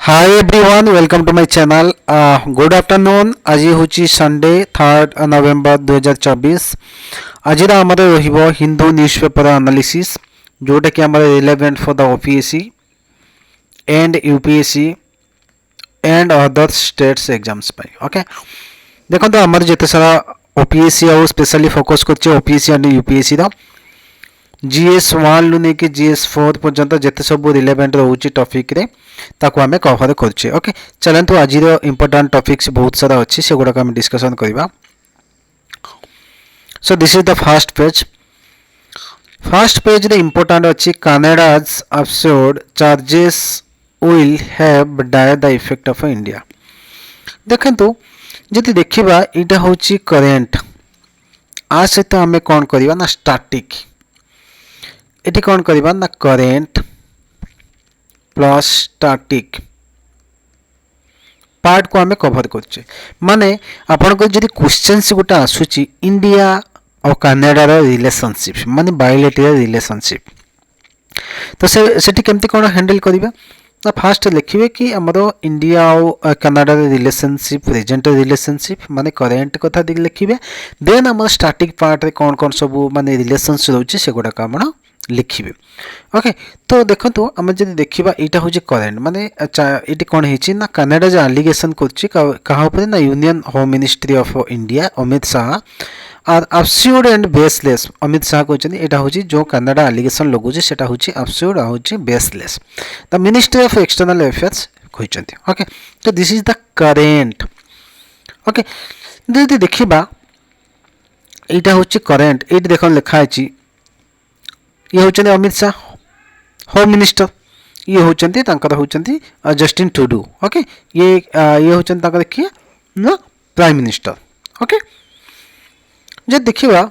Hi everyone, welcome to my channel. Good afternoon. आज होची Sunday 3rd November 2024. आज आमर रहिबो हिंदू न्यूज़पेपर एनालिसिस जोटा कि आमर relevant for the OPSC and UPSC and other states exams pi. Okay देखो आमर जेते सारा ओपीएससी और स्पेशली फोकस करछे ओपीएससी एंड यूपीएससी दा जीएस 1 लु नेके जीएस 4 पर्यंत जेते सब रिलेवेंट रहउची टॉपिक रे ताको आमे कवर करछे. ओके चलंतु आज रो इंपोर्टेंट टॉपिक्स बहुत सारा अछि से गुडा हम डिस्कशन करबा. So this is the first page. First page रे इंपोर्टेंट अछि Canada's offshore charges will have direct the effect of India. देखंतु जति देखिबा इटा होछि करेंट आ सहित आमे कोन करबा ना स्टैटिक एटी कोन करबा ना करेंट प्लस स्टैटिक पार्ट को आमे कवर करछे. माने आपन को जदी क्वेश्चंस गोटा आसुची इंडिया और कनाडा रो रिलेशनशिप माने बायलैटरल रिलेशनशिप तो सेठी केमती कोन हैंडल करबा ना फर्स्ट लिखिबे कि हमरो इंडिया और कनाडा रो रिलेशनशिप प्रेजेंट रिलेशनशिप माने करेंट कथा दिख लिखिबे. देन हमर स्टैटिक पार्ट रे कोन कोन सब माने रिलेशनशिप रहउची से गोटा कामना लिखिबे. ओके तो देखंतु हम जदी देखिबा एटा होजे करेंट माने एटी कोन हेची ना कनाडा जे एलिगेशन करछि कहा ऊपर ना union home ministry of India Amit Shah are absurd and baseless. Amit Shah कहछन एटा होछि जो कनाडा एलिगेशन लगुछि सेटा होछि अब्सर्ड आ होछि baseless. The ministry of external affairs कहछन. ओके तो this is the current. Okay जदी देखिबा एटा होछि करेंट एटी देखन लिखा अछि ये होचंती अमित शाह होम मिनिस्टर ये होचंती तांकर होचंती जस्टिन ट्रूडो. ओके ये होचंती तांकर देखिए ना प्राइम मिनिस्टर. ओके जे देखिबा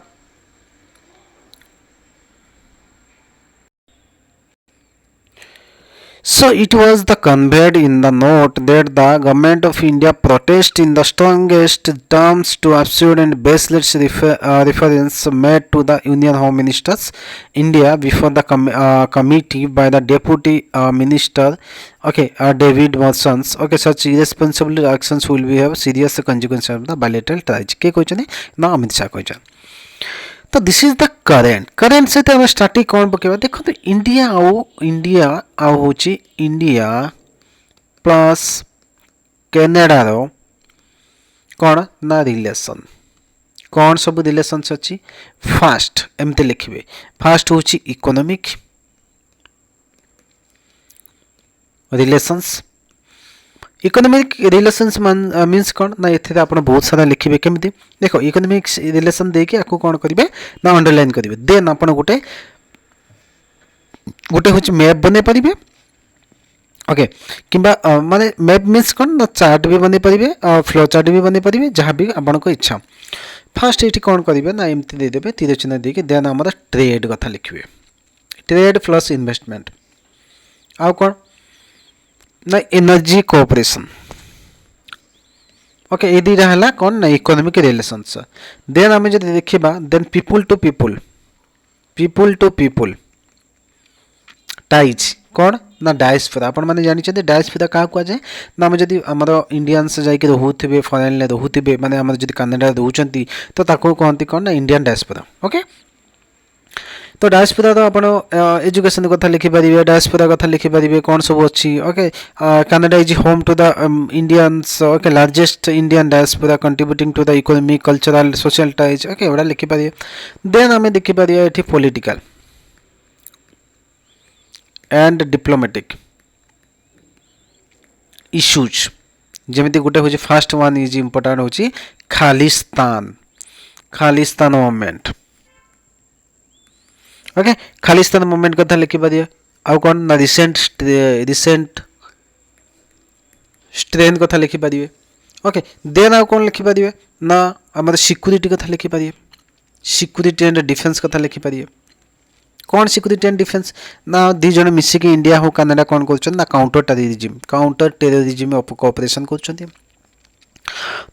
so it was the conveyed in the note that the government of India protest in the strongest terms to absurd and baseless reference made to the Union Home Ministers India before the committee by the Deputy Minister David Wilsons. Okay, such irresponsible actions will be have serious consequences of the bilateral ties. के कहछने ना अमित शाह कहछन. तो this is the current से हम static कोन पकेबा. देखो तो India आ होची India plus Canada रो कोन ना relation कोन सब रिलेशंस अछि. फर्स्ट एमते लिखिबे फर्स्ट होची economic relations. Economic relations means कौन ना एथे आपण बहुत सारा लिखिबे. केमिति देखो इकोनॉमिक रिलेशन देके आको कोन करिवे ना अंडरलाइन करिवे. देन आपण गोटे होची मैप बने परिबे. ओके किबा माने मैप मीन्स कौन ना चार्ट भी बने परिबे फ्लो चार्ट भी बने परिबे जहां भी आपण को इच्छा. फर्स्ट एठी कोन करिवे ना एमति दे देबे तीर चिन्ह देके देन हमर ट्रेड कथा लिखिबे. ट्रेड प्लस इन्वेस्टमेंट आ कोन ना एनर्जी कोऑपरेशन. ओके ए दी रहला कोन ना इकोनॉमिक रिलेशंस. देन हम जदी देखिबा then people to people ties कोन ना डायस्पोरा. आपण माने जानि छथि डायस्पोरा का को जाय ना हम जदी हमर इंडियंस जाय के रहउथिबे फॉरेन ले रहउथिबे माने हमर जदी कनाडा रहउचंती तो ताको कहंती कोन ना इंडियन डायस्पोरा. ओके तो डायस्पोरा तो आपण एजुकेशन कथा लिखि परिबे डायस्पोरा कथा लिखि परिबे कोन सब अछि. Okay Canada is home to the Indians. Okay largest Indian diaspora contributing to the economic cultural social ties. Okay एवडा लिखि परिबे. देन हमें देखि परिबे एठी पॉलिटिकल एंड डिप्लोमेटिक इश्यूज जेमिति गुटे होछि फर्स्ट वन इज इंपोर्टेंट होछि Khalistan movement. Okay Khalistan movement कथा लिखि परिबे. आ कोन ना रिसेंट स्ट्रेन कथा लिखि परिबे. ओके देन आ कोन लिखि परिबे ना हमर सिक्योरिटी कथा लिखि परिबे. सिक्योरिटी एंड डिफेंस कथा लिखि परिबे. कौन सिक्योरिटी एंड डिफेंस ना दी जण मिसी के इंडिया हो कनाडा कोन करछन ना काउंटर टेररिज्म कोऑपरेशन करछन.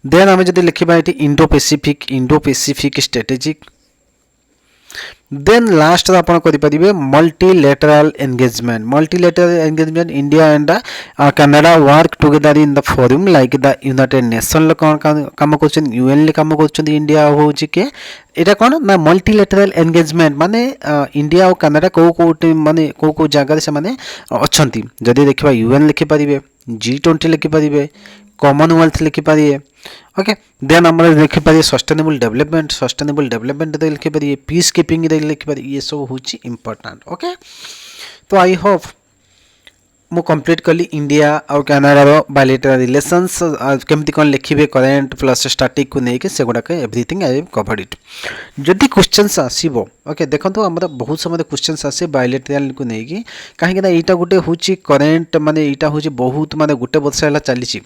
देन हम जदी लिखिबा एटी Indo Pacific strategic then last आपण करि परिबे multilateral engagement India and Canada work together in the forum like the United Nation काम करछन यूएन ले काम करछन इंडिया होची के एटा कोन ना मल्टीलेटरल एंगेजमेंट माने इंडिया और कनाडा को माने को जगह से माने अछंती जदि देखिबा यूएन लिखि परिबे G20 लिखि परिबे कॉमनवेल्थ लिखि परिबे ओके देन हम लिखि परिबे सस्टेनेबल डेवलपमेंट दे लिखि परिबे पीस कीपिंग दे लिखि परिबे ये सब होची इंपोर्टेंट ओके तो आई होप मु कंप्लीट कली इंडिया और कनाडा रो बायलैटरल रिलेशंस केमती कोन लिखिबे करेंट प्लस स्टैटिक को नेके से गुडा के everything I have covered it जदि क्वेश्चंस आसीबो ओके देखंतु हमरा बहुत समय क्वेश्चंस आसे बायलैटरल को नेकी काहे कि एटा गुटे होची करेंट माने एटा होची बहुत माने गुटे वर्ष हला चलीची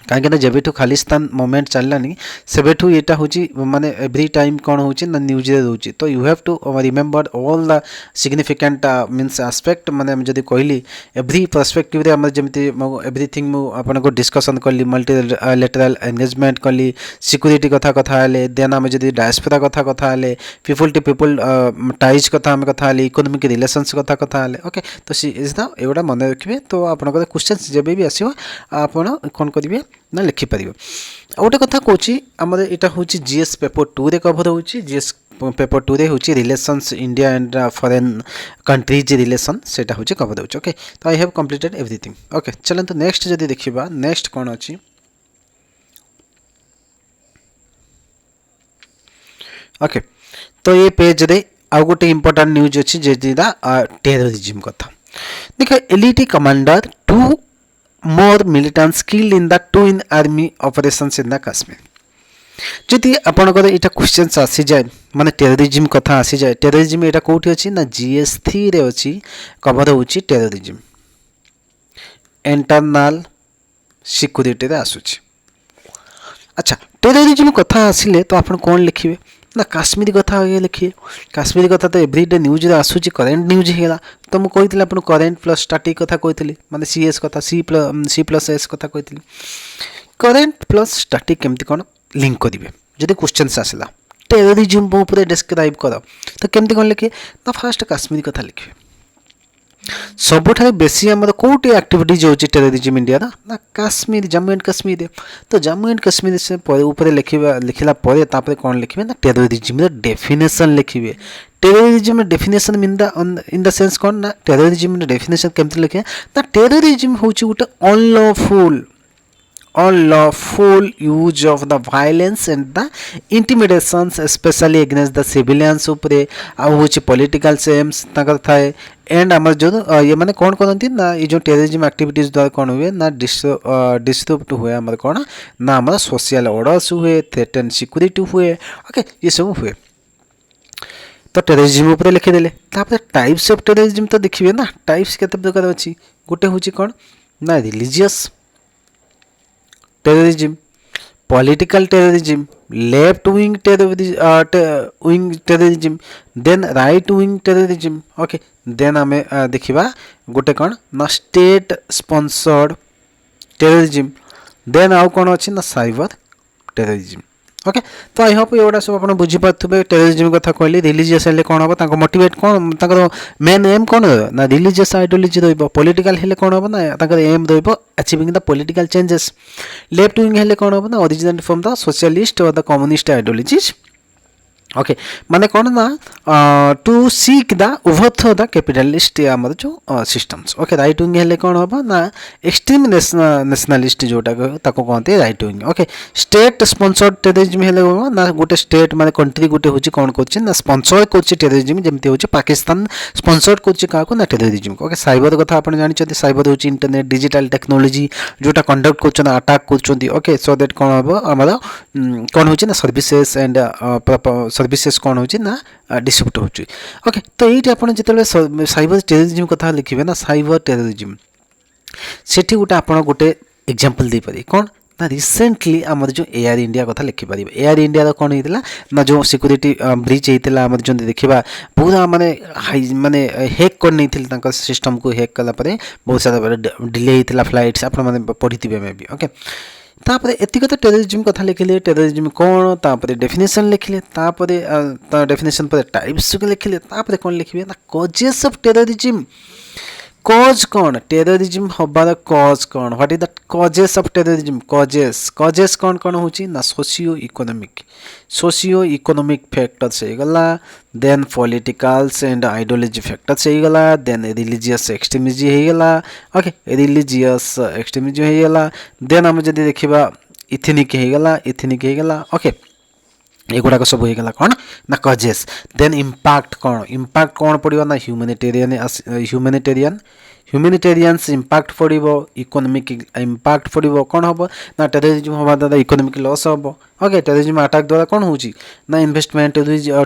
कहीं जब खालिस्तान मोमेंट चललानी सेबेठू यहाँ हूँ माने एवरी टाइम कौन हो न्यूज रोचे तो you have to remember all the significant means aspect माने जब कहली एवरी पर्सपेक्टिव रे हम जमी एवरीथिंग मुझे डिस्कसन कली मल्टीलेटरल एंगेजमेंट कली सिक्यूरीटी कथा देन आम जब डायस्पोरा कथा पीपल टू पीपल टाइज कथा इकोनॉमिक रिलेशंस कथा ओके तो एगुड़ा मन रखिए तो आप क्वेश्चन जब भी आसो आप कौन करेंगे ना लिखिपर गोटे कथा कौच आमर यहाँ हूँ जीएस पेपर 2 रे कभर हो जीएस पेपर 2 रे हूँ relations India and foreign countries relation से हूँ कभर हो ओके तो I have completed everything okay चलते नेक्स्ट जब देखा नेक्स्ट कौन अच्छी ओके तो ये पेज रे आउ गोटे इंपोर्टेंट न्यूज अच्छी जेटा टेररिज्म कथा देख LET commander two more militants killed in the twin army operations in the Kashmir जदि आपनकर इटा क्वेश्चंस आसी जाए माने टेररिज्म कथा आसी जाए टेररिज्म एटा कोठी अछि ना GS3 रे अछि कवर होछि टेररिज्म इंटरनल सिक्योरिटी रे आसुछि अच्छा टेररिज्म कथा आसिले तो आपण कोन लिखिबे ना काश्मीर कथा आगे लिखिए काश्मीर कथा तो एवरीडे न्यूज आसूची करेंट न्यूज है तो मुझे कही आप करेंट प्लस स्टाटिक कथा कही माने सीएस कथा सी प्लस एस कथा कही करेंट प्लस स्टाटिक केमती कौन लिंक करेंगे जब क्वेश्चन आसला टेररिज्म ऊपर डिस्क्राइब कर तो केमती कौन लिखे ना फास्ट काश्मीर कथा लिखे सबुठ बेसी आम कौटे एक्टिविटीज हो टेररिज्म इंडिया ना काश्मीर जम्मू एंड काश्मीर तो जम्मू एंड काश्मीर से ऊपर लिखला कौन लिखे ना टेररिज्म डेफिनेशन लिखे terrorism definition in the sense कौन ना टेररिज्म डेफिनेशन केमती लिखे ना टेररिज्म हूँ गोटे unlawful use of the violence and the intimidations especially against the civilians उपरे आ होची political aims तंकर थाए एंड हमर जो ये माने कौन करती ना ये जो टेररिज्म एक्टिविटीज द्वारा कौन हुए ना डिस्टर्ब हुए हमर कौन ना हमर सोशल ऑर्डर्स हुए थ्रेटन सिक्योरिटी हुए ओके ये सब हुए तो टेररिज्म ऊपर लिखिदेले टाइप्स ऑफ टेररिज्म तो देखिए ना टाइप्स केते प्रकार अछि गोटे होची कौन ना religious terrorism political terrorism left wing terrorism then right wing terrorism okay then आम देखा गोटे कौन ना स्टेट स्पॉन्सर्ड टेररिज्म देन आउ कौन अच्छी ना साइबर टेररिज्म ओके तो आई होप ये सब आप बुझीपे टेररिज्म कथा कहली रिलीजियस हेल्ले कौन हम मोटिवेट कौन मेन एम कौन ना रिलीजियस आइडियोलॉजी रॉलिटिकल हेल्ले कौन हम ना aim achieving the political changes left wing हेल्ले कौन हम ना ओरिजिनेट फ्रॉम द सोशलिस्ट और द कम्युनिस्ट आइडियोलॉजीज ओके माने कौन ना to seek the overthrow the capitalist आमर जो सिस्टम्स ओके राइट विंग हेल्ले कौन हम ना एक्सट्रीम नेशनलिस्ट जोटा ताको कहते right wing okay state sponsored terrorism हेल्ले ना गोटे स्टेट माने कंट्री गोटे होची कौन करछि ना स्पॉन्सर करछि टेररिज्म जेमति होची पाकिस्तान स्पॉन्सर्ड करछि काको ना टेररिज्म ओके साइबर कथा आपण जानि छथि साइबर होची इंटरनेट डिजिटल टेक्नोलॉजी जोटा कंडक्ट करछन अटैक करछन ओके सो दैट कौन हम हमर कौन होची ना सर्विसेज एंड सर्विसेस कौन होची ना डिस्ट्रीब्यूट होची ओके तो ये आप जो साइबर टेररिज्म कथा लिखे ना साइबर टेररिज्म सेठी गोटे आप गोटे एग्जांपल दे पारे कौन ना रिसेंटली आमर जो एयर इंडिया कथा लिखिपर एयर इंडिया कौन होता ना जो सिक्यूरीटी ब्रीच होता आम जो देखा पूरा माने माने हैक कर नहीं सिस्टम को हैक कलापर बहुत सारा डिले होता फ्लाइट्स आप पढ़ी मे भी ओके तापर एतिक तो टेररिज्म कथा लिखिले टेररिज्म कौन तापर डेफिनेशन लिखिले तापर डेफिनेशन पर टाइप्स लिखिले तापर कौन लिखिबे ना कॉजेस ऑफ टेररिज्म कॉज कौन टेररिज्म हबार कॉज कौन what is the causes of terrorism causes कौन कौन होची ना सोशियो इकोनॉमिक फैक्टर्स हे गला then politicals and ideology factors हे गला देन रिलीजियस एक्सट्रीमिज्म हे गला ओके रिलीजियस एक्सट्रीमिज्म हे गला देन हम जदी देखिबा इथनिक हे गला ओके एगुड़ाक सब हो गला कौन ना कजेस देन इम्पैक्ट कौन पड़ो ना ह्यूमैनिटेरियंस इम्पैक्ट पड़ो इकोनॉमिक इम्पैक्ट पड़ो कौन हम ना टेररिज्म हवा द्वारा इकोनॉमिक लॉस हम ओके टेररिज्म अटैक द्वारा कौन हो ना investment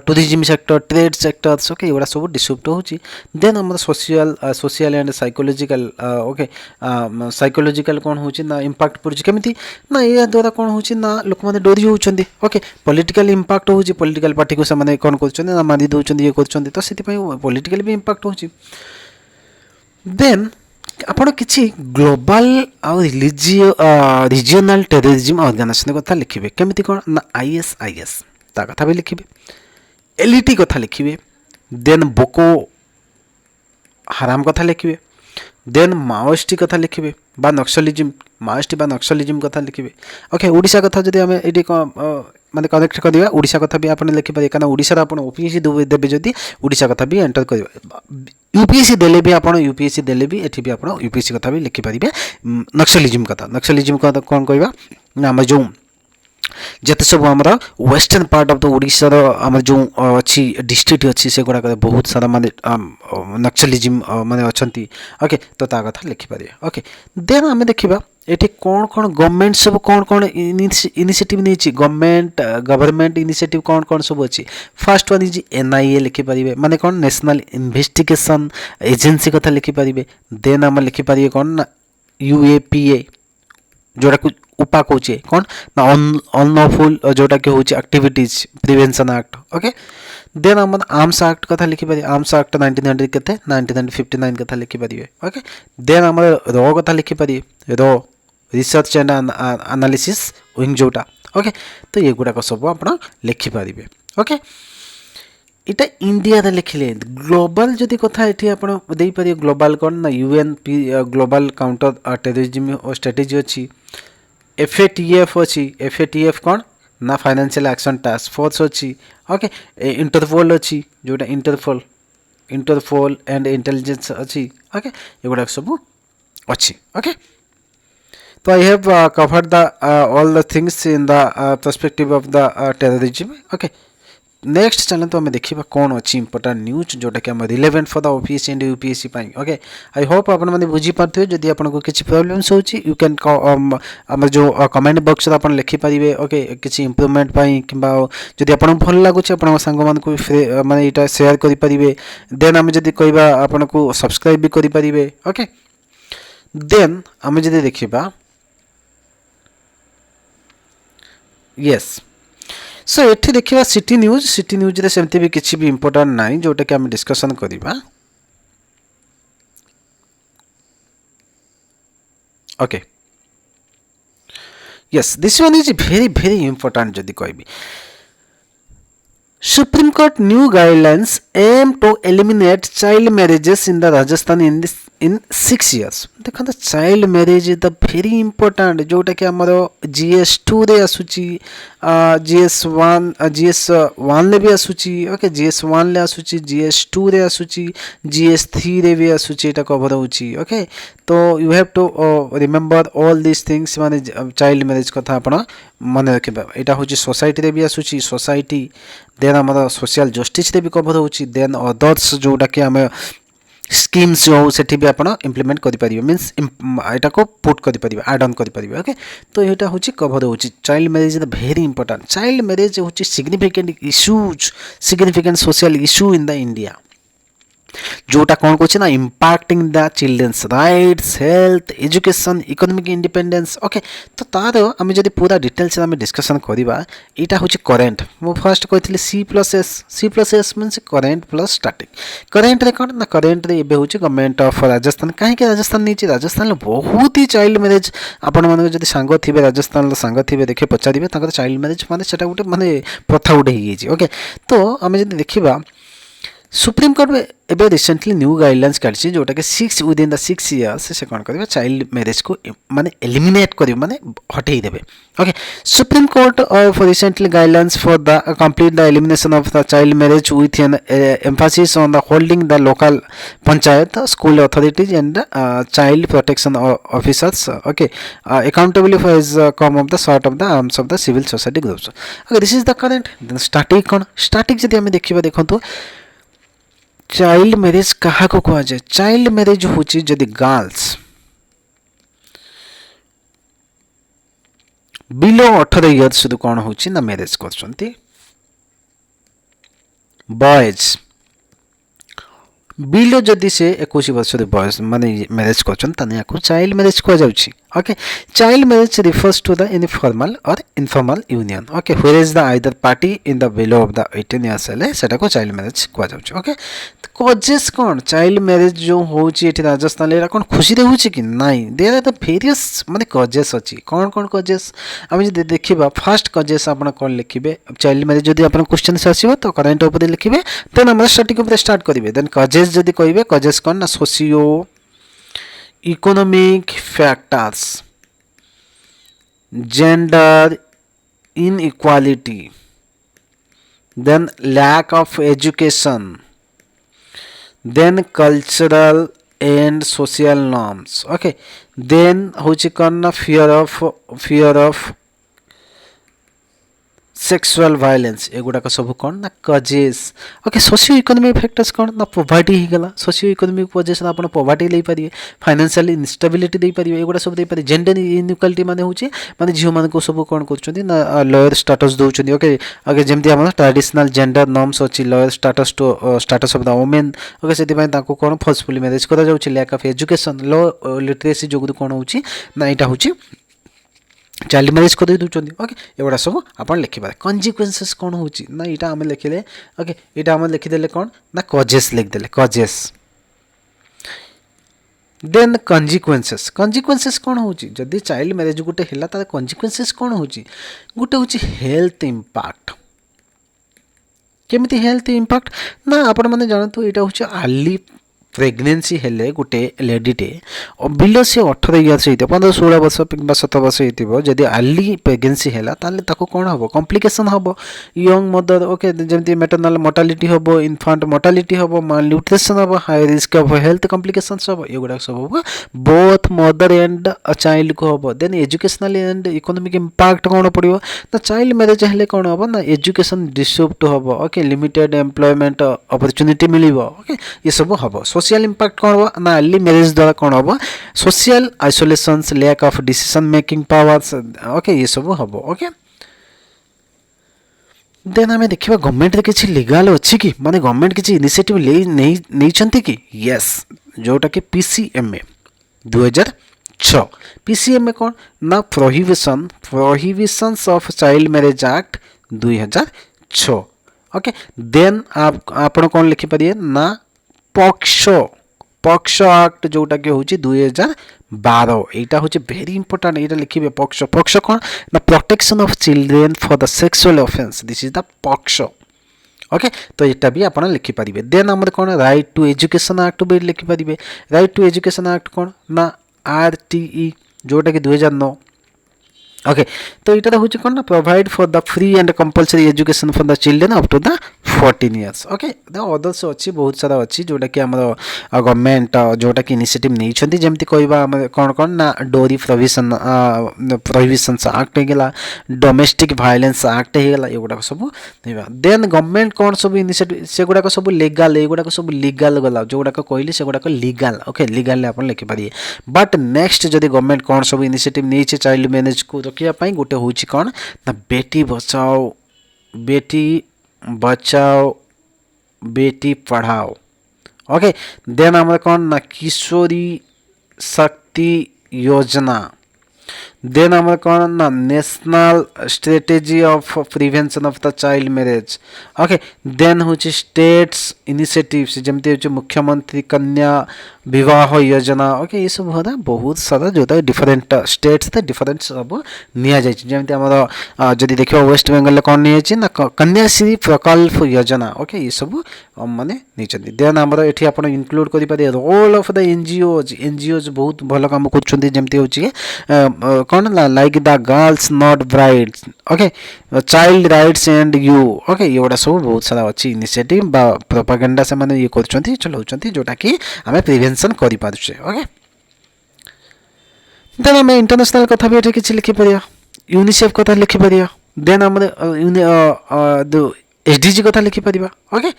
tourism sector trade sectors okay एगुड़ा सब डिस्टर्ब होची देन हम social and psychological okay psychological कौन होची ना इम्पैक्ट पड़ुची केमिति ना या द्वारा कौन होची ना लोक माने डरी होचंदी ओके पॉलिटिकल इम्पैक्ट होची पॉलिटिकल पार्टी को से कौन करछंदी ना मारी दउचंदी ये करछंदी तो सेति पई पॉलिटिकल भी इम्पैक्ट होची देन आपण किसी ग्लोबल आ रिजियोनल टेररिज्म ऑर्गेनाइजेशन कथा लिखिबे केमिति कोन ना आईएसआईएस ता कथा भी लिखिबे एलईटी कथा लिखिबे देन बोको हराम कथा लिखिबे देन माओइस्ट कथा लिखिबे बा नक्सलिज्म माओइस्ट बा नक्सलिज्म कथा लिखिबे ओके ओडिसा कथा जदि हमें एडी माने कनेक्ट करदिबा ओडिसा कथा भी आपण लिखि पारे काना ओडिसा रा आपण ओपीएससी देबे जदि ओडिसा कथा भी एंटर करबा यूपीएससी देले भी आपण यूपीएससी देले भी एठी भी आपण यूपीएससी कथा भी लिखि पारिबे नक्सलिज्म कथा कोन कहबा ना हम जो जते सब हमरा western part of the Odisha रो हमर जो अछि डिस्ट्रिक्ट अछि से गुडा बहुत सारा माने नक्सलिज्म माने अछंती ओके तो ता कथा लिखि पारे ओके देन हमें देखिबा एठी कौन गवर्नमेंट सब कौन इनिशिएटिव नहीं गवर्नमेंट इनिशिएटिव कौन सब अच्छी फर्स्ट वन इज एनआईए लिखि पारिबे माने कौन नेशनल इन्वेस्टिगेशन एजेंसी कथा लिखि पारिबे देन हम लिखि पारिबे कौन ना यूएपीए जोड़ा कुछ उपा कहूचे कौन ना अनलॉफुल जोटा के होची activities prevention act okay then हम आर्म्स एक्ट कथा लिखि पारि आर्म्स एक्ट 1900 केते 1959 कथा लिखि पारिबे ओके देन हम रॉ कथा लिखि पारि raw research and analysis wing जोटा ओके तो ये गुडा को सब आपण लिखि पारिबे ओके इटा इंडिया रे लिखिले ग्लोबल जदि कथा एठी आपण देई पारि ग्लोबल कोन ना UNP global counter terrorism strategy अछि एफएटीएफ अछि एफएटीएफ कोन ना फाइनेंशियल एक्शन टास्क फोर्स अछि ओके इंटरपोल अछि जोटा इंटरपोल एंड इंटेलिजेंस अछि ओके एगुडा सब अछि ओके तो आई have covered the all the things in the perspective of the terrorism okay next channel तो हमें देखिबा कौन अच्छी इंपोर्टेंट न्यूज जोटा कि हम relevant for the OPSC and UPSC pi okay I hope आपण माने बुझी पारथिबे जदि आपण को किछि प्रॉब्लम्स होची यू कैन हमर जो कमेंट बॉक्स रे आपण लिखि पारिबे ओके किछि इंप्रूवमेंट पाई किबा जदि आपण भल लागुछि आपण संग मान को माने एटा शेयर करि पारिबे देन हम जदि कहबा आपण को सब्सक्राइब भी करि पारिबे ओके देन हम जदि देखिबा यस सो एठी देखिबा सिटी न्यूज रे सेमति भी किछि भी इंपोर्टेंट नाही जोटा कि हम डिस्कशन करिबा okay yes this one is very important जदि कहबी Supreme Court new guidelines aim to eliminate child marriages in the Rajasthan in 6 years. देखो तो child marriage is the very important जोटा कि हमारो GS2 रे आसुची GS1 ले भी आसुची ओके GS1 ले आसुची GS2 रे आसुची GS3 रे भी आसुची एटा कवर होची ओके तो you have to remember all this things माने चाइल्ड मैरिज कथा आपण माने रखिबा एटा होची सोसाइटी रे भी आसुची सोसाइटी देन हमारा सोशल जस्टिस रे भी कवर होची देन अदर्स जोटा कि हमें स्कीम्स हो सेठी भी आपण इंप्लीमेंट करि परिबे मींस एटा को पुट करि परिबे ऐड ऑन करि परिबे ओके तो एटा होची कवर होची child marriage is very important child marriage होची significant social issue in the India जोटा कौन कौन ना impacting the childrens rights health education economic independence okay तो तार आम जब पूरा डिटेल्स आम डिस्कसन करवा यहाँ हूँ करेन्ट मु फर्स्ट कही C plus S mean current plus static current रे कौन ना करेन्ट रे हूँ गवर्नमेंट ऑफ राजस्थान कहीं राजस्थान नहीं राजस्थान बहुत ही चाइल्ड मैरिज आपण मैंने जब सांग थे राजस्थान सांग थे देखिए पचारे चाइल्ड मैरिज माने गोटे माने प्रथा गोटे ओके तो आम जब देखा सुप्रीम कोर्ट में एबे रिसेंटली न्यू गाइडलाइंस काढी जोटा कि 6 विदिन द 6 इयर्स से कौन करेंगे चाइल्ड मैरिज को माने एलिमिनेट करेंगे माने हटई देबे okay supreme court of recently guidelines for the complete the elimination of the child marriage with an emphasis on the holding the local panchayat school authorities and child protection officers okay accountable for his come of the sort of the arms of the civil society groups okay this is the current then starting कौन starting जदि हमें देखिबा देखंतु child marriage क्या कह जाए child marriage हूँ जदि गर्ल्स बिलो 18 इयर्स कौन हूँ ना मैरिज कर बॉयज बिलो जदि से 21 वर्ष बयस माने मैरिज कर चाइल्ड मैरिज कहुच्छी okay child marriage refers to the informal और informal union okay where is the either party in the below of the 18 years हेले सेटा को चाइल्ड मैरिज कहुच्छी ओके कजेस कौन चाइल्ड मैरिज जो होची राजस्थान एरा कौन खुशी रे होची कि नहीं देयर आर द वेरियस माने कजेस अछि कौन कौन कजेस हम जे देखिबा फर्स्ट कजेस आपण कौन लिखिबे चाइल्ड मैरिज जदि आपण क्वेश्चन से आसीबो तो करंट ऊपर लिखिबे देन हम स्टैटिक ऊपर स्टार्ट करिवे देन कजेस जदि कहिबे कजेस कौन ना socio economic factors gender inequality then lack of education then cultural and social norms okay then होची कौन fear of सेक्सुअल वायलेंस एगुड़ाक सब कौन ना causes okay socio economic factors कौन ना पोवर्टी ही गला सोशियो इकोनॉमिक वजह से आप पोवर्टी ले पारे फाइनेंशियल इनस्टेबिलिटी दे पारे एगुड़ा सब दे पारे जेंडर इनइक्वालिटी माने होची माने झियो मान को सब कौन करछथि ना लोअर स्टेटस दोछथि ओके ओके जेमति हम ट्रेडिशनल जेंडर नॉर्म्स अछि lower status to status of the women okay सेति पय ताको कौन फोर्सफुली मैरिज करा जाउछि lack of education low literacy जोगु कौन होछि ना एटा होछि चाइल्ड मैरिज कर दूसरी ओके एगुड़ा सब आप लिखिपारे कन्सिक्वेन्सेस कौन हो ना यहाँ आम लिखिले ओके यहाँ आम लिखिदे कौन ना कजेस लिखिदे कजेस देन कन्सिक्वेन्सेस कौन हो जदि चाइल्ड मैरिज गोटे है तार कन्सिक्वेन्सेस कौन हो गोटे हूँ हेल्थ इंपैक्ट केमिति हेल्थ इंपैक्ट ना आपण मैंने जानतु यहाँ हूँ अर्ली प्रेगनेंसी हेले गोटे लेडीटे बिलो से 18 इयर्स होती 15-16 वर्ष कि 17 वर्ष होती जदि अर्ली प्रेगनेंसी है कौन हम कॉम्प्लिकेशन हम यंग मदर ओके जमी मेटरनाल मोर्टालिटी हम इनफांट मोर्टालिटी हम माल न्यूट्रिशन हम high risk of health complication हम ये सब हम बोथ मदर एंड चाइल्ड को हम then educational and economic impact कौन पड़ो ना चाइल्ड मैरिज हेले कौन हम ना एजुकेशन डिस्ट्रीब्यूट हम ओके लिमिटेड एम्प्लॉयमेंट अपॉर्चुनिटी मिल ओके ये सब हम सोशल इंपैक्ट कौन हो ना अर्ली मैरिज द्वारा कौन हम social isolations lack of decision making powers okay ये सब हम ओके देन आम देखा गवर्नमेंट किसी लीगल अच्छी कि माने गवर्नमेंट किसी इनिशिएटिव नहीं कि यस जोटा कि पीसीएमए 2006 पीसीएमए कौन ना prohibitions of child marriage act 2006 okay then आप कौन लिखिपारे ना पक्ष एक्ट जोटा कि हूँ 2012 यहाँ हूँ वेरी इंपोर्टेंट यहाँ लिखे पक्ष कौन ना protection of children for the sexual offence this is the पक्ष ओके तो यहाँ भी आप लिखिपारे देन आम कौन राइट टू एजुकेशन एक्ट भी लिखिपारे राइट टू एजुकेशन एक्ट कौन ना RTE जोटा कि 2009 ओके तो यहाँ हूँ कौन ना provide for the free and compulsory education for the children up to the 14 years okay others अच्छी बहुत सारा अच्छी जोटा कि आम गवर्नमेंट जोटा कि इनिशिएटिव नहीं जमती कहवा कौन कौन ना डोरी प्रोहिबिशंस एक्ट होगा डोमेस्टिक वायलेंस एक्ट होगा एगुड़ाक सब देन गवर्नमेंट कौन सब इनिशिएटिव से गुड़ाक सब लीगल एगुड़ाक सब लीगल गला जो गुड़ाक कहली से गुड़ाक लीगल ओके लीगल आप लिखिपारे बट नेक्स्ट जदि गवर्नमेंट कौन सब इनिशिएटिव नहीं चाइल्ड मैरिज को रखापी गोटे हूँ कौन ना बेटी बचाओ बेटी पढ़ाओ ओके देन आम कौन ना किशोरी शक्ति योजना देन आम कौन ना national strategy of prevention of the child marriage okay then हूँ स्टेट्स इनिशिएटिव्स जमती हूँ मुख्यमंत्री कन्या विवाह योजना ओके ये सब होता बहुत सारा जोटा डिफरेंट स्टेट्स डिफरेंट सब निजमती आम जदि देखा वेस्ट बेंगल कौन नहीं ना कन्याश्री प्रकल्प योजना ओके ये सब माने नहीं देन आमर ये आप इनक्लूड करेंगे रोल ऑफ द एनजीओज बहुत भल कम करमती हूँ कौन like the girls not brides okay child rights and you okay ये सब बहुत सारा अच्छी इनिशिएटिव बा प्रोपागेंडा से माने ये कर चलाउछंती जोटा कि आम प्रिवेंशन करि पारुछे ओके देन आम इंटरनेशनल कथा भी ये किसी लिखिपर यूनिसेफ कथा लिखिपर देन आम एसडीजी कथा लिखिपर okay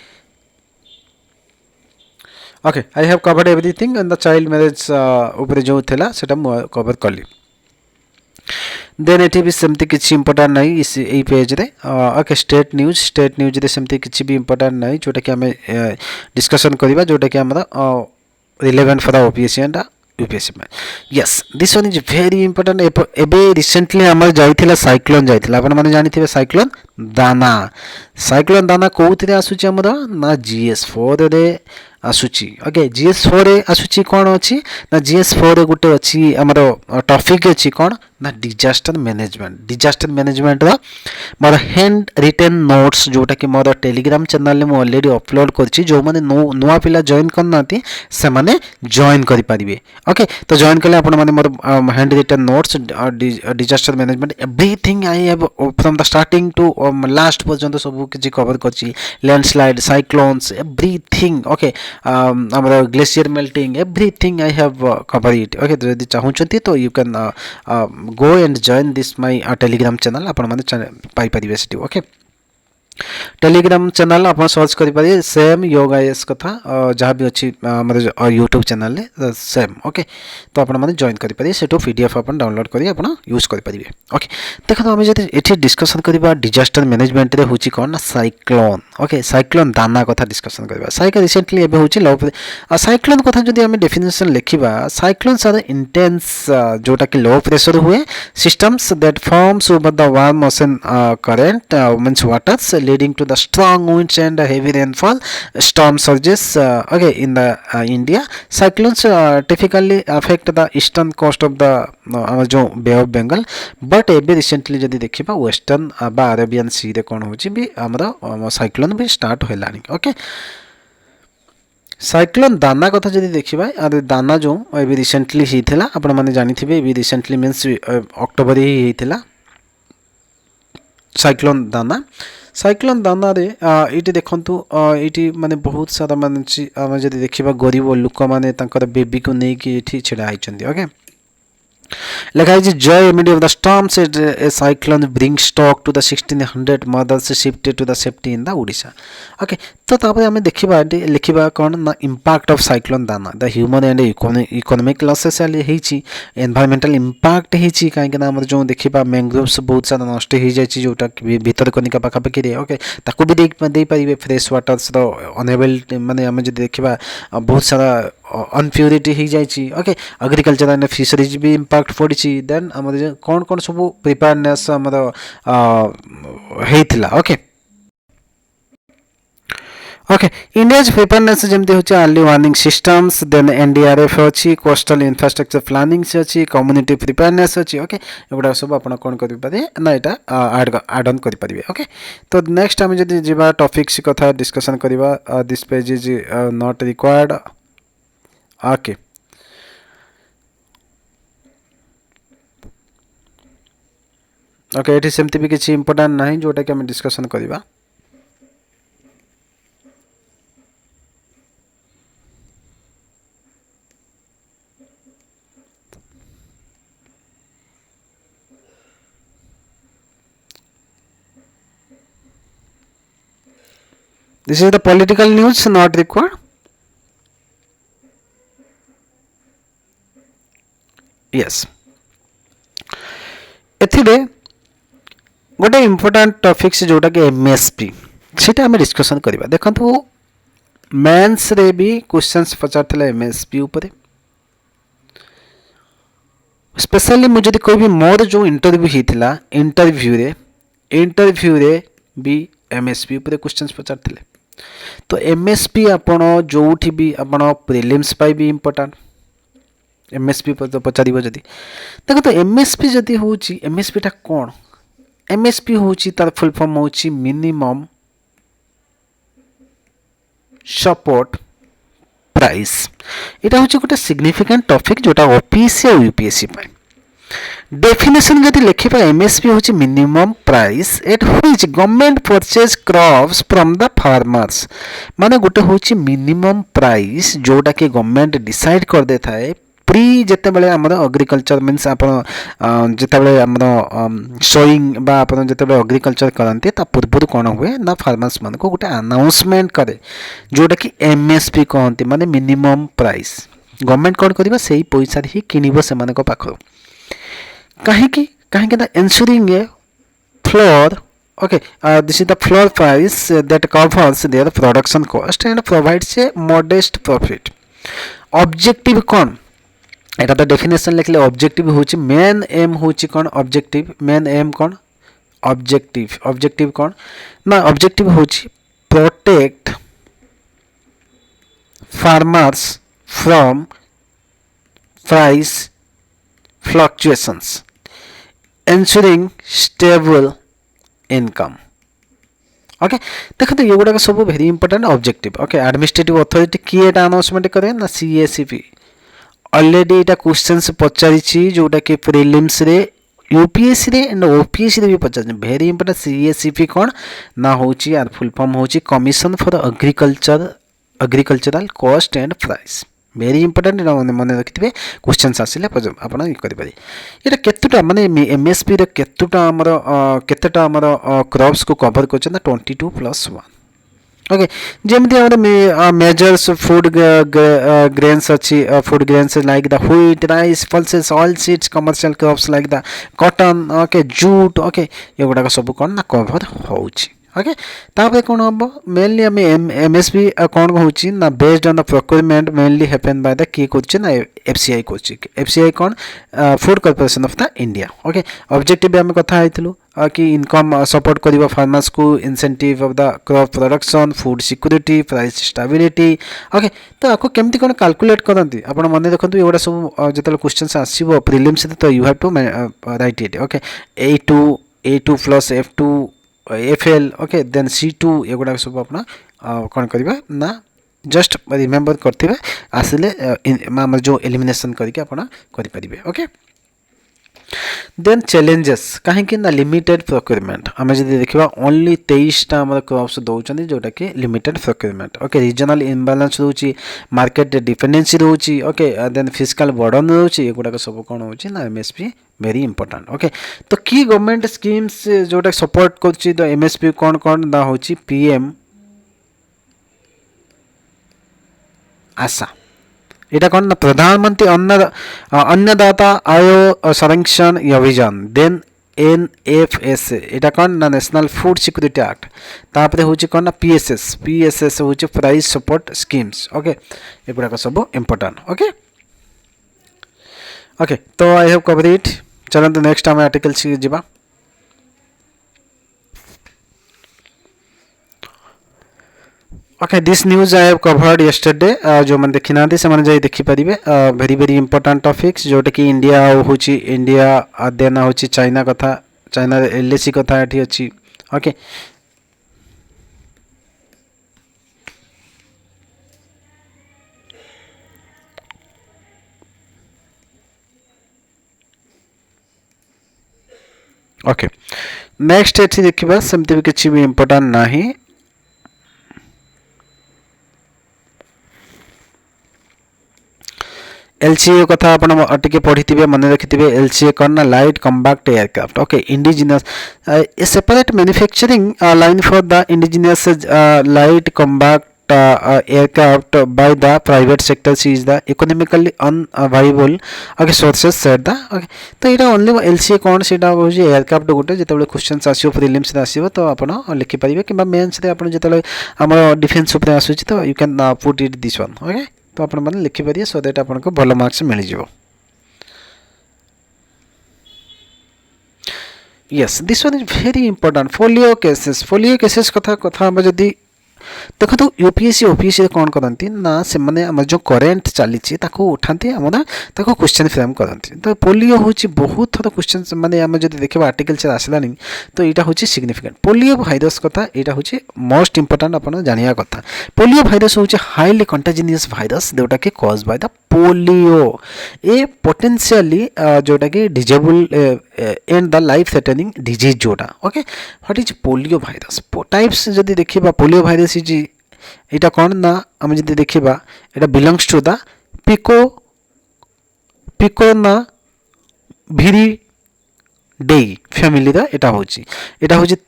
okay I have covered everything and the child marriage ऊपर जो थिला सेटा मु कवर कली देन ये भी सेमती किसी इंपोर्टाट नहीं इस यही पेज रे ओके स्टेट न्यूज रे सेमती किसी भी इंपोर्टाट नहीं जोटा कि आम डिस्कशन करवा जोटा कि आम relevant for the OPSC and UPSC में yes this one is very important एबे रिसेंटली आम जाइथिला साइक्लोन जाइथिला आपण माने जानिथिबे साइक्लोन दाना कोउथिरे आसुची हमर ना GS4 रे आसुची ओके GS4 रे आसुची कोन अछि ना GS4 रे गुटे अछि हमर टॉपिक अछि कोन ना डिजास्टर मैनेजमेंट रा मोर हैंड रिटन नोट्स जोटा कि मोर टेलीग्राम चैनल में ऑलरेडी अपलोड करछि जो माने नुआ पिला जॉइन करनाती से माने जॉइन करि परिबे ओके तो जॉइन करले आपण माने मोर hand written notes disaster management everything I have from the starting to last पर्यंत सब किछि कवर करछि लैंडस्लाइड साइक्लोन्स एवरीथिंग ओके हमर glacier melting everything I have cover it okay तो यदि चाहूछंती तो you can go and join this my telegram channel आपण माने पाई परिबे सेठी ओके टेलीग्राम चैनल आप सर्च करें सेम योगा एस कथा जहाँ भी अच्छी हमर यूट्यूब चैनल सेम ओके तो आप जॉइन करेंगे से पीडीएफ आप डाउनलोड कर यूज करेंगे ओके देखो आम जब ये डिस्कसन करवा डिजास्टर मैनेजमेंट रे होची कौन ना साइक्लोन ओके साइक्लोन दाना कथा डिस्कसन करवा साइक्लोन रिसेंटली एबे होची लो साइक्लोन कथा जदि आम डेफिनेशन लिखा साइक्लोन्स आर इंटेंस जोटा कि लो प्रेशर हुए systems that forms over the warm ocean current means waters leading to the strong winds and heavy rainfall storm surges okay in the India cyclones typically affect the eastern coast of the जो Bay of Bengal but एबे recently जदि देखिबा western बा Arabian sea रे कोन होची भी हमरा cyclone भी स्टार्ट होलानी ओके साइक्लोन दाना कथा जदि देखिबा आ दाना जो एबे रिसेंटली हिथिला आपण माने जानि थिबे एबे रिसेंटली मींस अक्टोबर ही हिथिला साइक्लोन दाना रे ये देखंतु ये माने बहुत सारा माने आम जदि देखिबा गरीब लोक माने तांकर बेबी को नहीं कि एठी छिड़ा आइचंदी ओके लिखा है जय immediate of the storms a cyclone bring stock to the 1600 mothers shifted to the safety in the Odisha okay तो तापर हमें देखिबा लिखिबा कोन ना impact of cyclone Dana the human and economic losses हेची एनवायरमेंटल इंपैक्ट हेची काहे कि हमर जो देखिबा मैंग्रोव्स बहुत सारा नष्ट हो जाय जोटा भीतर कनिका पाखा पाखी रे ओके ताकू भी दे पारिबे फ्रेश वाटर्स रो अनेबल माने हम जे देखिबा बहुत सारा अनप्योरिटी हो जाए ओके एग्रीकल्चर एंड फिशरीज भी इंपैक्ट पड़ी देन कौन कौन सब प्रिपेयरनेस होता ओके ओके इंडियाज प्रिपेयरनेस जमती होची early warning systems then NDRF अच्छी कोस्टल इंफ्रास्ट्रक्चर प्लानिंग से अच्छी कम्युनिटी प्रिपेयरनेस अच्छी ओके एगुड़ा सब आप कौन करें ना यहाँ आड ऑन करेंगे ओके तो नेक्स्ट आम जब जा टॉपिक्स कथा डिस्कसन करवा this page is not required okay okay ये सेमती भी किसी इंपोर्टेंट ना जोटा कि आम डिस्कसन करवा This is the political news not required. Yes. एथिरे गोटे इम्पोर्टाट टॉपिक्स जोटा कि एमएसपी सीटा आम डिस्कसन करवा देखो मेंस रे भी क्वेश्चंस पचारथिला एमएसपी ऊपर स्पेशली मुझे कोई भी मोर जो इंटरव्यू होता इंटरव्यू रे भी एमएसपी ऊपर क्वेश्चंस पचारथिले तो एमएसपी आपण जोठी भी आपण प्रिलिम्स पाई भी इंपोर्टेंट एमएसपी तो पचारिबो जदी देखो तो एमएसपी जदी होची एमएसपी टा कोन एमएसपी होची तार फुल फॉर्म होची मिनिमम सपोर्ट प्राइस एटा होची गोटे सिग्निफिकेंट टॉपिक जोटा ओपीएससी और यूपीएससी पाई डेफिनेशन जदी लिखिबा एमएसपी होची minimum price at which government purchase crops from the farmers माने गोटे होची मिनिमम प्राइस जोटा के गवर्नमेंट डिसाइड कर दे थाए प्री जिते बड़े आमर एग्रीकल्चर मीन्स आप जिते बड़े आमर सोइंग बा आप जिते बड़े एग्रीकल्चर करते पूर्व कौन हुए ना फार्मर्स मान को गोटे अनाउंसमेंट करे जोटा कि एमएसपी कहते माने मिनिमम प्राइस गवर्नमेंट कौन करबा सेही पैसा ही किनिबो से माने को पाखरो कहीं ना ensuring a floor okay this is the floor price that covers their production cost and provides a modest profit objective कौन एटा तो डेफिनेशन लिखले ऑब्जेक्टिव होची मेन एम होची कौन ऑब्जेक्टिव मेन एम कौन ऑब्जेक्टिव कौन ना ऑब्जेक्टिव होची protect farmers from price fluctuations ensuring stable income okay देखो तो ये गुड़ा सब very important objective okay administrative authority किए एटा अनाउंसमेंट करे ना सीएसईपी ऑलरेडी एटा क्वेश्चंस पचारिछि जोटा कि प्रीलिम्स रे यूपीएससी रे एंड ओपीएससी रे भी पचार वेरी इंपोर्टेंट सीएसईपी कौन ना होची यार फुल फॉर्म होची commission for agricultural cost and price very important मन रखिथे क्वेश्चंस आसिले आपण ये करि एटा केतुटा माने एमएसपी रे केतुटा हमर क्रॉप्स को कवर करछन 22+1 ओके जेमती हमर मेजर्स फूड ग्रेन्स अच्छी food grains like the wheat rice pulses oil seeds commercial crops like the cotton okay jute okay ये गुडा सब कोन ना कवर होउची ओके तापर कौन हम मेनली आम एमएसपी कौन होची ना based on the procurement mainly happen by the key Kochi ना एफसीआई कोची एफसीआई कौन food corporation of the India okay objective हम कथा आइतलु कि इनकम सपोर्ट करिवो फार्मर्स को incentive of the crop production food security price stability okay तो आपको केमती कौन कैलकुलेट करंती आपण मन देखंतु एगुडा सब जतल क्वेश्चंस आसीबो प्रीलिम्स तो you have to write it okay A2 plus F2 FL okay then C2 एगुडा सब अपना कौन करबा ना जस्ट रिमेंबर करथिबे आसिले हमर जो एलिमिनेशन करके अपना करि परिबे ओके देन चैलेंजेस कहीं कि ना लिमिटेड प्रोक्योरमेंट आम जब देखा ओनली 23टा आम क्रॉप्स दौरान जोटा कि लिमिटेड प्रोक्योरमेंट ओके रीजनल इम्बालांस रोचे मार्केट डिपेंडेंसी रोचे ओके देन फिस्कल बर्डन रोचे एगुड़ा सब कौन हो एमएसपी वेरी इंपोर्टेंट ओके तो की गवर्नमेंट स्कीम्स जोटा सपोर्ट कर एमएसपी कौन कौन ना हो पीएम आशा एटा कौन ना प्रधानमंत्री अन्नदाता आय संरक्षण अभियान देन NFS एटा कौन ना नेशनल फूड सिक्योरिटी एक्ट तापरे होची कौन ना PSS होची प्राइस सपोर्ट स्कीम्स ओके एगुड़ा सब इंपोर्टेंट ओके ओके तो आई हैव कवर इट चलते नेक्स्ट आम आर्टिकल जीवा okay this news I have covered yesterday जो मैंने देखी ना से मैंने देखी पारे वेरी वेरी इंपोर्टेंट टॉपिक्स जोटा कि इंडिया होची इंडिया देन होची चाइना कथा चाइना LAC कथा एठी अछि ओके ओके नेक्स्ट एठी देखिबा सेमति भी किछि भी इंपोर्टेंट नाही LCA कथा आपण टिके पढ़ी मन रखि LCA कौन ना light compact aircraft okay indigenous A separate manufacturing line for the indigenous light compact aircraft by the private sector is the economically unviable okay sources said the okay तो एटा ओनली एलसीए कोन सेटा होची aircraft गोटे जेतेबेले questions आसीयो prelims रे आसीयो तो आपण लिखि परिबे किबा mains रे आपण जेतेबेले हमर डिफेंस ऊपर आसुची तो you can put it this one okay तो आपण माने लिखि परिबे सो दैट आपण को भलो मार्क्स मिल जिवो yes this one is very important folio cases कथा हम जदी देखो तो यूपीएससी ओपीएससी कौन करती ना से माने हमर जो करेंट चली ताको उठाती हमरा ताको क्वेश्चन फ्रेम करती तो पोलियो होची बहुत थोड़ा क्वेश्चन माने हम जदी देखबा आर्टिकल से आसला नहीं तो एटा होची सिग्निफिकेंट पोलियो भाइरस कथा एटा होची मोस्ट इंपोर्टेंट अपन जानिया कथा पोलियो भाइरस होची हाईली कंटाजिनियस भाइरस जोटा के cause by the polio a potentially जोटा के disable and the life threatening disease जोटा okay what is polio virus types जदी देखिबा पोलियो भाइरस इज एटा कोन ना हम जदी देखिबा एटा बिलोंग्स टू द पिकोना भिरी डेई फैमिली दा एटा होची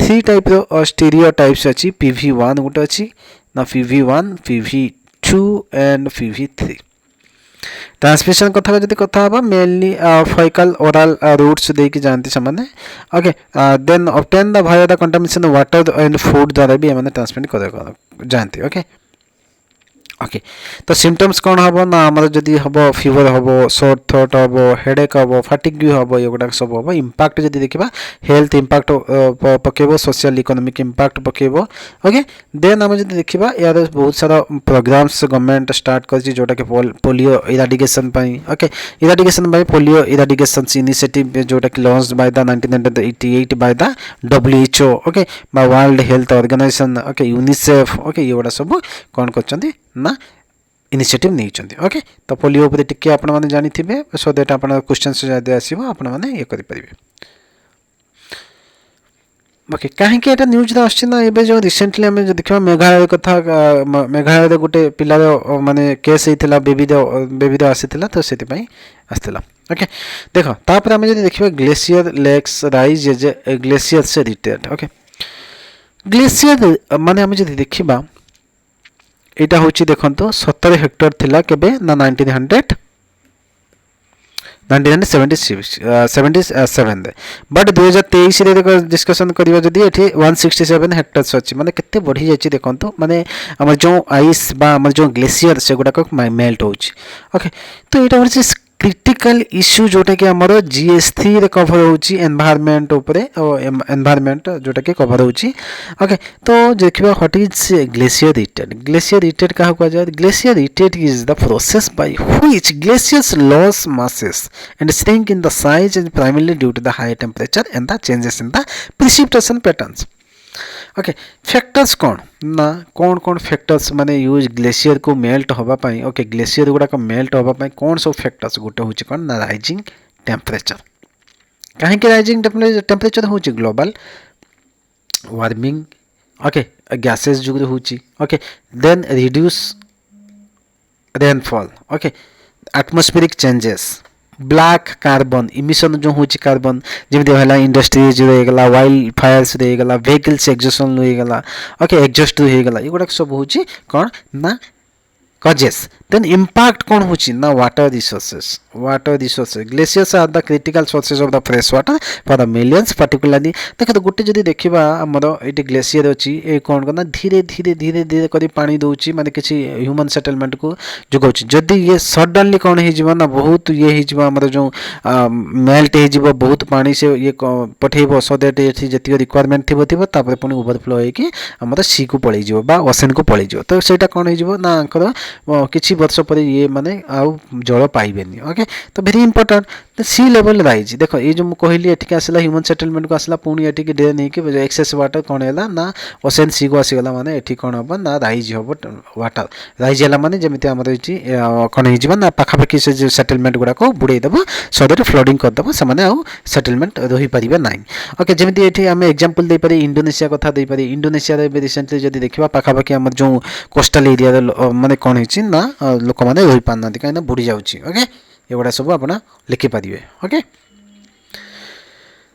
थ्री टाइप रो स्टीरियो टाइप्स अछि pv1 गुटे अछि ना pv1 pv2 and pv3 transmission कथा जदी कथा हबा मेनली फैकल ओरल रूट्स दे कि जानती सामान्य okay then obtain the via the contamination water and food द्वारा भी हमने ट्रांसमिट कर जानती ओके ओके तो सिम्पटम्स कौन हम ना आम जदि हम फीवर हम सोर थ्रोट हम हेडेक हम फाटिग हम ये गुड़ा सब हम इंपैक्ट जदि देखा हेल्थ इंपैक्ट पकेब सोशल इकोनॉमिक इंपैक्ट पकेब ओके देन आम जदि देखा यार बहुत सारा प्रोग्राम्स गवर्नमेंट स्टार्ट कर जोटा कि polio eradication okay eradication polio eradication initiative जोटा कि launch by the 1988 by the WHO okay world health organization okay UNICEF okay ये गुड़ा सब कौन कर ना इनिशिएटिव नहीं चंदी ओके तो पोलियो ऊपर टिके आपण माने जानि थिबे सो दैट आपण क्वेश्चंस जदि आसीबो आपण माने ये करि परिबे ओके काहे के एटा न्यूज रा आछि ना एबे जो रिसेंटली हम जो देखबा मेघालय कथा मेघालय रे गुटे पिला माने केस हेतिला बेबी रो आसीतिला तो सेति पई आस्तिला ओके देखो तापर हम जदि देखबा ग्लेशियर लेक्स राइज जे ग्लेशियर से रिटेड ओके ग्लेशियर माने हम जदि देखबा एटा होची देखंतो 70 हेक्टर थिला केबे ना 1977 बट 2023 रे डिस्कशन करिवा जदी एठी 167 हेक्टर्स अछि माने केते बढ़ी जाछि देखंतो माने हमर जो आइस बा हमर जो ग्लेशियर से गुडा को मेल्ट होछि ओके तो एटा होछि क्रिटिकल इश्यू जोटा कि हमर GS3 रे कवर होछि एनवायरनमेंट ऊपर एनवायरनमेंट जोटा कि कवर होछि ओके तो देखिबा व्हाट इज ग्लेशियर रिटेड का कहवा जाय glacier retreat is the process by which glaciers loss masses and shrink in the size is primarily due to the high temperature and the changes in the precipitation patterns okay factors कौन ना कौन कौन factors माने use glacier को melt होबा पई okay glacier गुडा को melt होबा पई कौन सब फैक्टर्स गुटे होची कौन ना राइजिंग टेम्परेचर काहे के राइजिंग टेम्परेचर होची ग्लोबल वार्मिंग ओके गैसेस जुगरे होची okay then reduce rainfall okay atmospheric changes black carbon emission जो होची कार्बन जेमि होला इंडस्ट्रीज रे गला वाइल्ड फायर्स रे गला व्हीकल्स एग्जॉशन रे गला ओके एग्जॉस्ट रे गला एगुडा सब होची कोन ना causes then impact कौन होची ना water resources glaciers are the critical sources of the fresh water for the millions particularly देखो तो गुटे जदी देखिबा हमर एटी ग्लेशियर अछि ए कोन करना धीरे धीरे करी पानी दोची माने किछि ह्यूमन सेटलमेंट को जोगोची जदी ये सडनली कोन हे जीवन ना बहुत ये हे जीवा हमर जो मेल्ट हे जीव बहुत पानी से ये पठेबो सो दैट एठी जति रिक्वायरमेंट थिबो तापर पुनी ओवरफ्लो हे कि हमर सी को पळै जीव बा ओशन को पळै जीव तो सेटा कोन हे जीव ना अंकर किछि वर्ष पर ये माने आ जल पाइबेनी ओके तो वेरी इंपोर्टेंट सी लेवल राइज देखो ये जो कहली एठी आसला ह्यूमन सेटलमेंट को आसला पुनी एठी के डे नहीं कि एक्सेस वाटर कोन हैला ना ओशन सी को आसीगला माने एठी कोन हबो ना राइज हबो वाटर राइज हैला माने जेमिति हमर एठी कोन हे जीवन ना पाखा पाखी से जो सेटलमेंट गुडा को बुडे देबो सो दैट फ्लडिंग कर देबो से माने आ सेटलमेंट रही परिबे नाही ओके जेमिति एठी हम एग्जांपल दे पारी इंडोनेशिया कथा दे पारी इंडोनेशिया रे रिसेंटली जदी देखिबा पाखा पाखी हमर जो कोस्टल एरिया माने कोन हे ना लोक माने रही पाना कहीं बुड़ी जाऊँगी ओके ये सब आप लिखि पारे ओके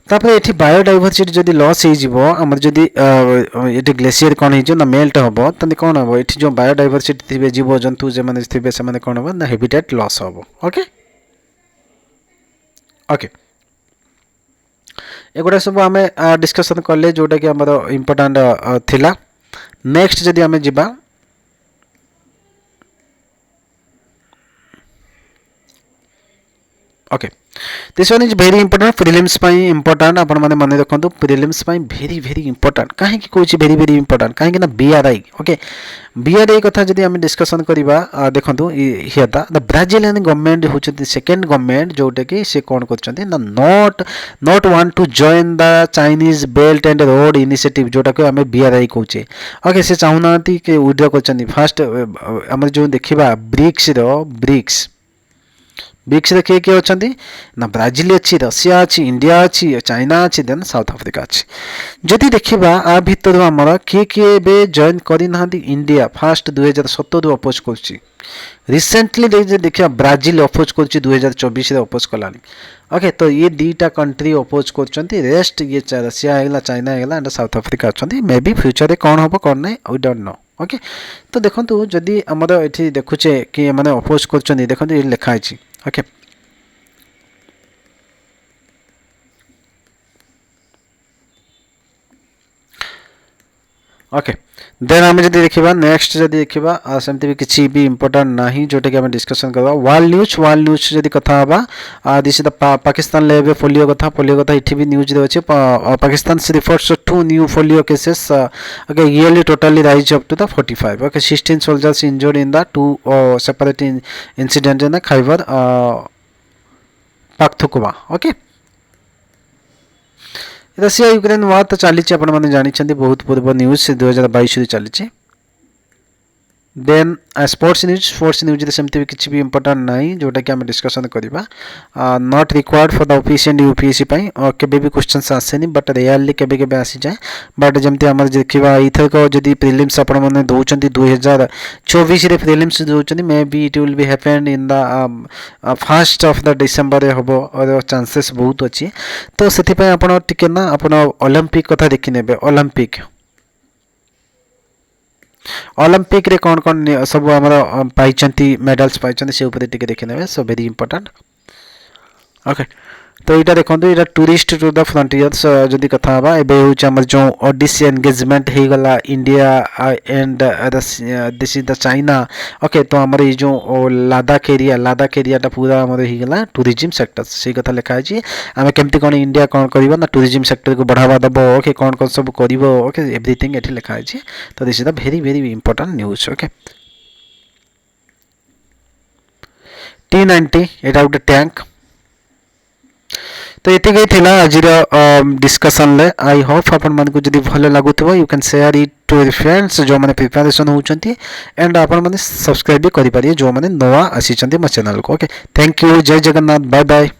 तापर ये बायोडाइवर्सिटी जदि लॉस होमर जदि ये ग्लेसीयर कौन हो मेल्ट हम तो कौन हम ये जो बायोडाइवर्सिटी थे जीव जंतु जो मैंने थे से कौन हम ना हैबिटेट लॉस हम ओके ओके एगुड़ा सब आम डिस्कसन कले जोटा कि आम इम्पोर्टाट थिला नेक्स्ट जदि आम जा okay this one is very important prelims important आपण माने मन रखु प्रिलिम्स वेरी वेरी इंपोर्टेंट कहीं कौन वेरी वेरी इंपोर्टेंट कहीं बीआरआई ओके बीआरआई कथा जदि आम डिस्कसन करवा देखो हियर द ब्राजिलियन गवर्नमेंट होती सेकेंड गवर्नमेंट जोटा कि सी कौन कर not want to join the Chinese belt and road initiative जोटा कि आम बीआरआई कहे ओके से चाहूना कि विड्रॉ कर फास्ट आम जो देखा ब्रिक्स ब्रिक्स किए किए अच्छा ना ब्राजिल अच्छी रशिया अच्छी इंडिया अच्छी चाइना अच्छी देन साउथ अफ्रीका अच्छी जदि देखा आ भितर आमर किए किए जॉइन करना इंडिया फास्ट 2017 अपोज कर रिसेंटली देखिए ब्राजिल अपोज कर 2024 अपोज कला ओके तो ये दीटा कंट्री अपोज कर रेस्ट ये रशिया है चाइना है एंड साउथ अफ्रीका अच्छा मे बी फ्यूचर कौन हम कौन ना वी डोंट नो ओके तो देखो जदि आमर ये देखुचे कि मैंने अपोज कर देखो ये लिखाई ओके ओके देन आम जब देखा नेक्स्ट जब देखा सेमती भी किसी भी इंपोर्टेंट ना जोटा कि आम डिस्कसन करवा वर्ल्ड न्यूज जब कथा दिस द पाकिस्तान लेवे पोलियो कथा इठी भी न्यूज अच्छे Pakistan reports 2 new polio cases okay yearly totally rise up to the 45 okay 16 soldiers injured in the 2 separate incident in the Khyber Pakhtunkhwa okay Russia Ukraine वार तो चली जानी बहुत पूर्व न्यूज 2022 चली देन स्पोर्ट्स न्यूज सेमती भी किसी भी इंपोर्टेंट ना जोटा कि आम डिस्कसन करवा not required for the OPC and UPSC केबे भी क्वेश्चन आसेनी बट रेयरली केबे आसी जाए बट जमती आम देखा इथरक जदि प्रिलिम्स आपण मैंने दौरान 2024 प्रिलिम्स दौरान may be it will be happened in the first of the December हम और चांसेस बहुत अच्छी तो से टिके ना आप ओलंपिक कथा देखने ओलंपिक ओलंपिक रे कौन कौन सब आम पाई मेडल्स पाई से ऊपर टिके देखने सो वेरी इंपोर्टेंट ओके तो यहाँ देखो यहाँ टूरिस्ट टू द फ्रंटियर्स जदि कथा एवं जो ओडिसी एंगेजमेंट हो गला India and this is the China okay तो आमर ये जो लद्दाख एरिया पूरा आमर हो गला टूरिज्म सेक्टर से कथा लिखाई आम केमती कौन इंडिया कौन कर ना टूरिज्म सेक्टर को बढ़ावा दब ओके कौन कौन सब कर ओके एवरीथिंग ये लिखाई तो this is the very very important news okay T90 यहाँ गोटे टैंक तो ये थिला आज डिस्कसन ले आई होप आपण मन को जदी भल लागुथबो you can share it to your friends जो माने प्रिपरेशन होउचंती एंड आपण माने सब्सक्राइब भी करि पारिए जो माने नवा आसी चंती म चैनल को ओके थैंक यू जय जगन्नाथ बाय बाय।